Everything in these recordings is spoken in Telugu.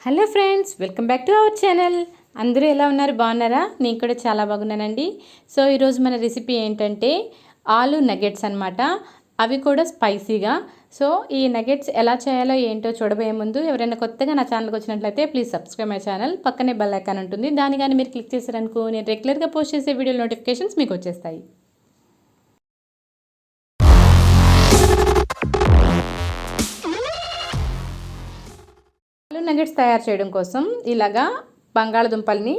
Hello friends, welcome back to our channel. అందరూ ఎలా ఉన్నారు? బాగున్నారా? నేను కూడా చాలా బాగున్నానండి. సో ఈరోజు మన రెసిపీ ఏంటంటే ఆలు నగెట్స్ అనమాట. అవి కూడా స్పైసీగా. సో ఈ నగెట్స్ ఎలా చేయాలో ఏంటో చూడబోయే ముందు ఎవరైనా కొత్తగా నా ఛానల్కి వచ్చినట్లయితే ప్లీజ్ సబ్స్క్రైబ్ మై ఛానల్. పక్కనే బెల్ ఐకాన్ ఉంటుంది, దాని కానీ మీరు క్లిక్ చేశారనుకో నేను రెగ్యులర్గా పోస్ట్ చేసే వీడియో నోటిఫికేషన్స్ మీకు వచ్చేస్తాయి. ఆలు నగెట్స్ తయారు చేయడం కోసం ఇలాగా బంగాళదుంపల్ని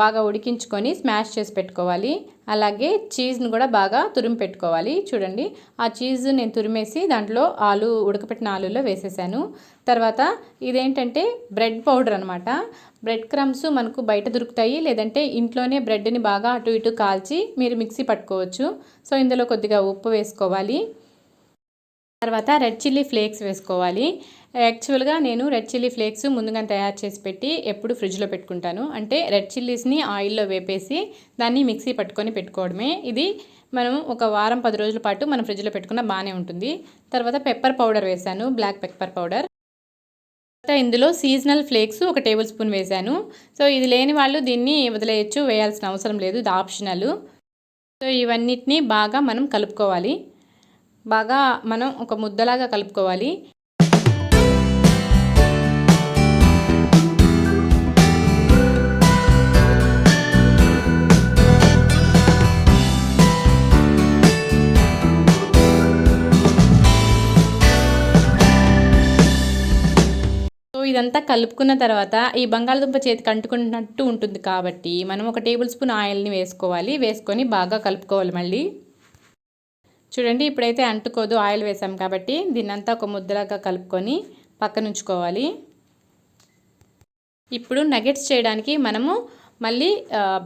బాగా ఉడికించుకొని స్మాష్ చేసి పెట్టుకోవాలి. అలాగే చీజ్ని కూడా బాగా తురిమి పెట్టుకోవాలి. చూడండి, ఆ చీజ్ నేను తురిమేసి దాంట్లో ఉడకపెట్టిన ఆలులో వేసేసాను. తర్వాత ఇదేంటంటే బ్రెడ్ పౌడర్ అనమాట. బ్రెడ్ క్రమ్స్ మనకు బయట దొరుకుతాయి, లేదంటే ఇంట్లోనే బ్రెడ్ని బాగా అటు ఇటు కాల్చి మీరు మిక్సీ పట్టుకోవచ్చు. సో ఇందులో కొద్దిగా ఉప్పు వేసుకోవాలి. తర్వాత రెడ్ చిల్లీ ఫ్లేక్స్ వేసుకోవాలి. యాక్చువల్గా నేను రెడ్ చిల్లీ ఫ్లేక్స్ ముందుగా తయారు చేసి పెట్టి ఎప్పుడు ఫ్రిడ్జ్లో పెట్టుకుంటాను. అంటే రెడ్ చిల్లీస్ని ఆయిల్లో వేపేసి దాన్ని మిక్సీ పట్టుకొని పెట్టుకోవడమే. ఇది మనం ఒక వారం 10 రోజుల పాటు మనం ఫ్రిడ్జ్లో పెట్టుకున్న బాగానే ఉంటుంది. తర్వాత పెప్పర్ పౌడర్ వేసాను, బ్లాక్ పెప్పర్ పౌడర్. తర్వాత ఇందులో సీజనల్ ఫ్లేక్స్ 1 టేబుల్ స్పూన్ వేసాను. సో ఇది లేని వాళ్ళు దీన్ని వదిలేయచ్చు, వేయాల్సిన అవసరం లేదు, ఇది ఆప్షనల్. సో ఇవన్నిటిని బాగా మనం కలుపుకోవాలి. బాగా మనం ఒక ముద్దలాగా కలుపుకోవాలి. ఇదంతా కలుపుకున్న తర్వాత ఈ బంగాళదుంప చేతికి అంటుకున్నట్టు ఉంటుంది కాబట్టి మనం 1 టేబుల్ స్పూన్ ఆయిల్ని వేసుకోవాలి. వేసుకొని బాగా కలుపుకోవాలి. మళ్ళీ చూడండి, ఇప్పుడైతే అంటుకోదు, ఆయిల్ వేసాం కాబట్టి దీన్నంతా ఒక ముద్దలాగా కలుపుకొని పక్కన ఉంచుకోవాలి. ఇప్పుడు నగెట్స్ చేయడానికి మనము మళ్ళీ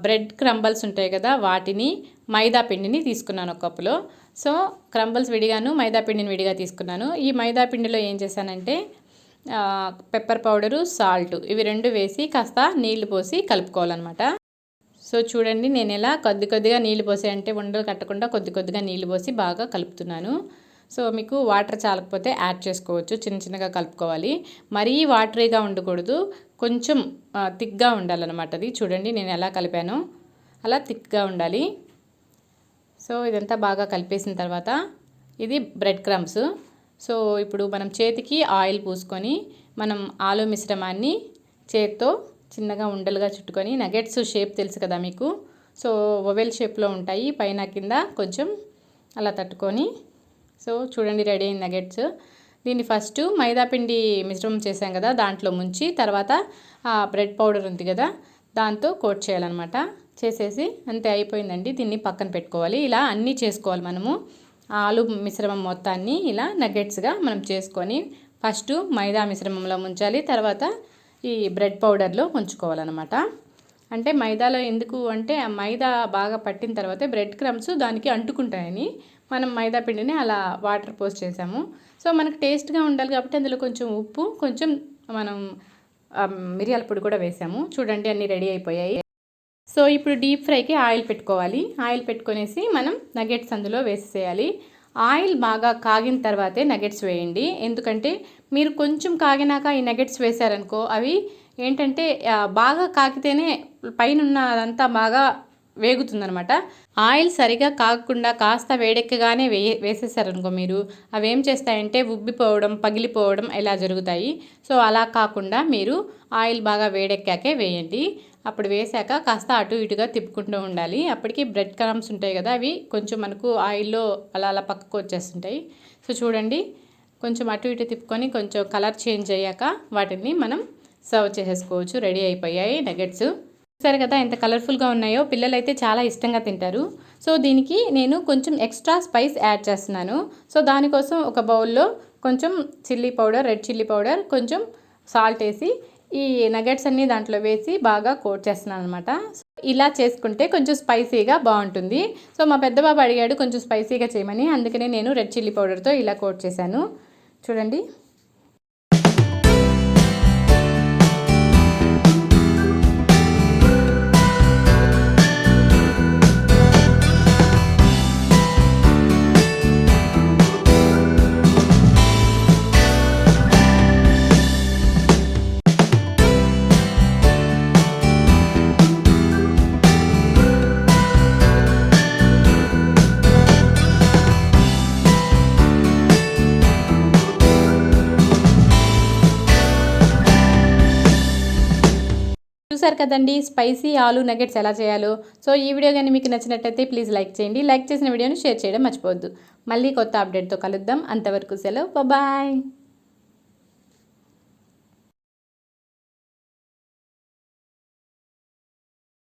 బ్రెడ్ క్రంబల్స్ ఉంటాయి కదా, వాటిని మైదా పిండిని తీసుకున్నాను 1 కప్పులో. సో క్రంబల్స్ విడిగాను, మైదా పిండిని విడిగా తీసుకున్నాను. ఈ మైదా పిండిలో ఏం చేశానంటే పెప్పర్ పౌడరు, సాల్ట్ ఇవి 2 వేసి కాస్త నీళ్లు పోసి కలుపుకోవాలన్నమాట. సో చూడండి, నేను ఇలా కొద్దిగా నీళ్ళు పోసి, అంటే ఉండలు కట్టకుండా కొద్దిగా నీళ్ళు పోసి బాగా కలుపుతున్నాను. సో మీకు వాటర్ చాలకపోతే యాడ్ చేసుకోవచ్చు, చిన్నగా కలుపుకోవాలి. మరీ వాటరీగా ఉండకూడదు, కొంచెం థిక్గా ఉండాలన్నమాట. అది చూడండి నేను ఎలా కలిపాను, అలా థిక్గా ఉండాలి. సో ఇదంతా బాగా కలిపేసిన తర్వాత ఇది బ్రెడ్ క్రమ్స్. సో ఇప్పుడు మనం చేతికి ఆయిల్ పూసుకొని మనం ఆలు మిశ్రమాన్ని చేత్తో చిన్నగా ఉండలుగా చుట్టుకొని, నగెట్స్ షేప్ తెలుసు కదా మీకు. సో ఓవెల్ షేప్లో ఉంటాయి, పైన కింద కొంచెం అలా తట్టుకొని. సో చూడండి, రెడీ అయిన నగెట్స్. దీన్ని ఫస్ట్ మైదాపిండి మిశ్రమం చేసాం కదా, దాంట్లో ముంచి తర్వాత బ్రెడ్ పౌడర్ ఉంది కదా దాంతో కోట్ చేయాలన్నమాట. చేసేసి అంతే, అయిపోయిందండి. దీన్ని పక్కన పెట్టుకోవాలి. ఇలా అన్నీ చేసుకోవాలి మనము. ఆలు మిశ్రమం మొత్తాన్ని ఇలా నగెట్స్గా మనం చేసుకొని ఫస్ట్ మైదా మిశ్రమంలో ముంచాలి, తర్వాత ఈ బ్రెడ్ పౌడర్లో ఉంచుకోవాలన్నమాట. అంటే మైదాలో ఎందుకు అంటే ఆ మైదా బాగా పట్టిన తర్వాత బ్రెడ్ క్రమ్స్ దానికి అంటుకుంటాయని మనం మైదా పిండిని అలా వాటర్ పోస్ట్ చేసాము. సో మనకు టేస్ట్గా ఉండాలి కాబట్టి అందులో కొంచెం ఉప్పు, కొంచెం మనం మిరియాల పొడి కూడా వేసాము. చూడండి, అన్నీ రెడీ అయిపోయాయి. సో ఇప్పుడు డీప్ ఫ్రైకి ఆయిల్ పెట్టుకోవాలి. ఆయిల్ పెట్టుకొనేసి మనం నగెట్స్ అందులో వేసేయాలి. ఆయిల్ బాగా కాగిన తర్వాతే నగెట్స్ వేయండి. ఎందుకంటే మీరు కొంచెం కాగినాక ఈ నగెట్స్ వేసారనుకో అవి ఏంటంటే బాగా కాకితేనే పైన అదంతా బాగా వేగుతుందనమాట. ఆయిల్ సరిగా కాకుండా కాస్త వేడెక్కగానే వేసేసారనుకో మీరు, అవి ఏం చేస్తాయంటే ఉబ్బిపోవడం, పగిలిపోవడం ఇలా జరుగుతాయి. సో అలా కాకుండా మీరు ఆయిల్ బాగా వేడెక్కాకే వేయండి. అప్పుడు వేసాక కాస్త అటు ఇటుగా తిప్పుకుంటూ ఉండాలి. అప్పటికి బ్రెడ్ క్రమ్స్ ఉంటాయి కదా, అవి కొంచెం మనకు ఆయిల్లో అలా పక్కకు వచ్చేస్తుంటాయి. సో చూడండి, కొంచెం అటు ఇటు తిప్పుకొని కొంచెం కలర్ చేంజ్ అయ్యాక వాటిని మనం సర్వ్ చేసేసుకోవచ్చు. రెడీ అయిపోయాయి నగెట్స్. చూసారు కదా ఎంత కలర్ఫుల్గా ఉన్నాయో, పిల్లలైతే చాలా ఇష్టంగా తింటారు. సో దీనికి నేను కొంచెం ఎక్స్ట్రా స్పైస్ యాడ్ చేస్తున్నాను. సో దానికోసం ఒక బౌల్లో కొంచెం chilli powder, red chilli powder, కొంచెం సాల్ట్ వేసి ఈ నగెట్స్ అన్నీ దాంట్లో వేసి బాగా కోట్ చేస్తున్నాను అనమాట. ఇలా చేసుకుంటే కొంచెం స్పైసీగా బాగుంటుంది. సో మా పెద్ద బాబు అడిగాడు కొంచెం స్పైసీగా చేయమని, అందుకనే నేను రెడ్ చిల్లీ పౌడర్తో ఇలా కోట్ చేశాను. చూడండి, చూసారు కదండి స్పైసీ ఆలూ నగెట్స్ ఎలా చేయాలో. సో ఈ వీడియో కానీ మీకు నచ్చినట్టయితే ప్లీజ్ లైక్ చేయండి. లైక్ చేసిన వీడియోని షేర్ చేయడం మర్చిపోవద్దు. మళ్ళీ కొత్త అప్డేట్తో కలుద్దాం. అంతవరకు సెలవు. బాయ్.